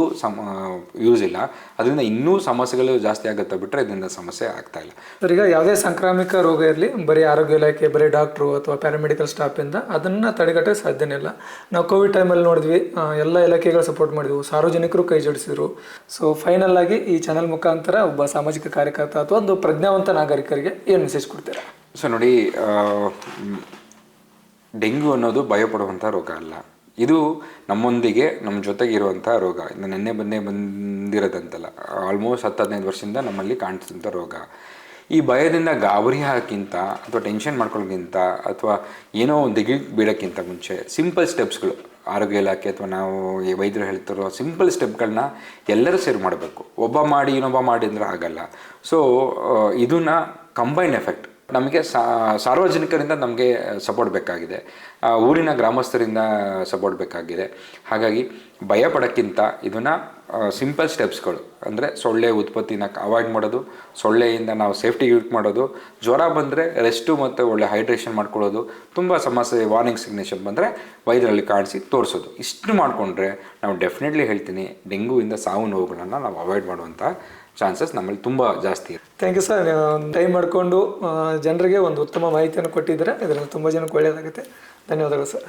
ಯೂಸ್ ಇಲ್ಲ. ಅದರಿಂದ ಇನ್ನೂ ಸಮಸ್ಯೆಗಳು ಜಾಸ್ತಿ ಆಗುತ್ತೆ ಬಿಟ್ಟರೆ ಇದರಿಂದ ಸಮಸ್ಯೆ ಆಗ್ತಾ ಇಲ್ಲ. ಸರ್, ಈಗ ಯಾವುದೇ ಸಾಂಕ್ರಾಮಿಕ ರೋಗ ಇರಲಿ, ಬರೀ ಆರೋಗ್ಯ ಇಲಾಖೆ, ಬರೀ ಡಾಕ್ಟ್ರು ಅಥವಾ ಪ್ಯಾರಾಮೆಡಿಕಲ್ ಸ್ಟಾಫಿಂದ ಅದನ್ನು ತಡೆಗಟ್ಟಕ್ಕೆ ಸಾಧ್ಯನೇ ಇಲ್ಲ. ನಾವು ಕೋವಿಡ್ ಟೈಮಲ್ಲಿ ನೋಡಿದ್ವಿ, ಎಲ್ಲ ಇಲಾಖೆಗಳು ಸಪೋರ್ಟ್ ಮಾಡಿದ್ವು, ಸಾರ್ವಜನಿಕರು ಕೈ ಜೋಡಿಸಿದ್ರು. ಸೊ ಫೈನಲ್ ಆಗಿ ಈ ಚಾನಲ್ ಮುಖಾಂತರ ಒಬ್ಬ ಸಾಮಾಜಿಕ ಕಾರ್ಯಕರ್ತ ಅಥವಾ ಒಂದು ಪ್ರಜ್ಞಾವಂತ ನಾಗರಿಕರಿಗೆ ಏನು ಮೆಸೇಜ್ ಕೊಡ್ತೀರಾ? ಸೊ ನೋಡಿ, ಡೆಂಗ್ಯೂ ಅನ್ನೋದು ಭಯಪಡುವಂಥ ರೋಗ ಅಲ್ಲ. ಇದು ನಮ್ಮೊಂದಿಗೆ ನಮ್ಮ ಜೊತೆಗೆ ಇರುವಂಥ ರೋಗ. ಇದು ನೆನ್ನೆ ಬಂದಿರೋದಂತಲ್ಲ, ಆಲ್ಮೋಸ್ಟ್ 10-15 ವರ್ಷದಿಂದ ನಮ್ಮಲ್ಲಿ ಕಾಣಿಸಿದಂಥ ರೋಗ. ಈ ಭಯದಿಂದ ಗಾಬರಿ ಹಾಕಿಂತ ಅಥವಾ ಟೆನ್ಷನ್ ಮಾಡ್ಕೊಳ್ಳೋಕ್ಕಿಂತ ಅಥವಾ ಏನೋ ಒಂದು ದಿಗಿಲ್ ಬೀಳೋಕ್ಕಿಂತ ಮುಂಚೆ ಸಿಂಪಲ್ ಸ್ಟೆಪ್ಸ್ಗಳು, ಆರೋಗ್ಯ ಇಲಾಖೆ ಅಥವಾ ನಾವು ವೈದ್ಯರು ಹೇಳ್ತಿರೋ ಸಿಂಪಲ್ ಸ್ಟೆಪ್ಗಳನ್ನ ಎಲ್ಲರೂ ಸೇರಿ ಮಾಡಬೇಕು. ಒಬ್ಬ ಮಾಡಿ ಇನ್ನೊಬ್ಬ ಮಾಡಿ ಅಂದರೆ ಆಗಲ್ಲ. ಸೊ ಇದನ್ನ ಕಂಬೈನ್ ಎಫೆಕ್ಟ್. ನಮಗೆ ಸಾರ್ವಜನಿಕರಿಂದ ನಮಗೆ ಸಪೋರ್ಟ್ ಬೇಕಾಗಿದೆ, ಊರಿನ ಗ್ರಾಮಸ್ಥರಿಂದ ಸಪೋರ್ಟ್ ಬೇಕಾಗಿದೆ. ಹಾಗಾಗಿ ಭಯ ಪಡೋಕ್ಕಿಂತ ಇದನ್ನು ಸಿಂಪಲ್ ಸ್ಟೆಪ್ಸ್ಗಳು, ಅಂದರೆ ಸೊಳ್ಳೆ ಉತ್ಪತ್ತಿನ ಅವಾಯ್ಡ್ ಮಾಡೋದು, ಸೊಳ್ಳೆಯಿಂದ ನಾವು ಸೇಫ್ಟಿ ಯೂಸ್ ಮಾಡೋದು, ಜ್ವರ ಬಂದರೆ ರೆಸ್ಟು ಮತ್ತು ಒಳ್ಳೆ ಹೈಡ್ರೇಷನ್ ಮಾಡ್ಕೊಳ್ಳೋದು, ತುಂಬ ಸಮಸ್ಯೆ ವಾರ್ನಿಂಗ್ ಸಿಗ್ನೇಷನ್ ಬಂದರೆ ವೈದ್ಯರಲ್ಲಿ ಕಾಣಿಸಿ ತೋರಿಸೋದು. ಇಷ್ಟು ಮಾಡಿಕೊಂಡ್ರೆ ನಾವು ಡೆಫಿನೆಟ್ಲಿ ಹೇಳ್ತೀನಿ, ಡೆಂಗ್ಯೂಯಿಂದ ಸಾವು ನೋವುಗಳನ್ನು ನಾವು ಅವಾಯ್ಡ್ ಮಾಡುವಂಥ ಚಾನ್ಸಸ್ ನಮ್ಮಲ್ಲಿ ತುಂಬ ಜಾಸ್ತಿ ಇದೆ. Thank you sir. ಟೈಮ್ ಮಾಡಿಕೊಂಡು ಜನರಿಗೆ ಒಂದು ಉತ್ತಮ ಮಾಹಿತಿಯನ್ನು ಕೊಟ್ಟಿದ್ದರೆ ಇದರಿಂದ ತುಂಬ ಜನಕ್ಕೆ ಒಳ್ಳೆಯದಾಗುತ್ತೆ. ಧನ್ಯವಾದಗಳು ಸರ್.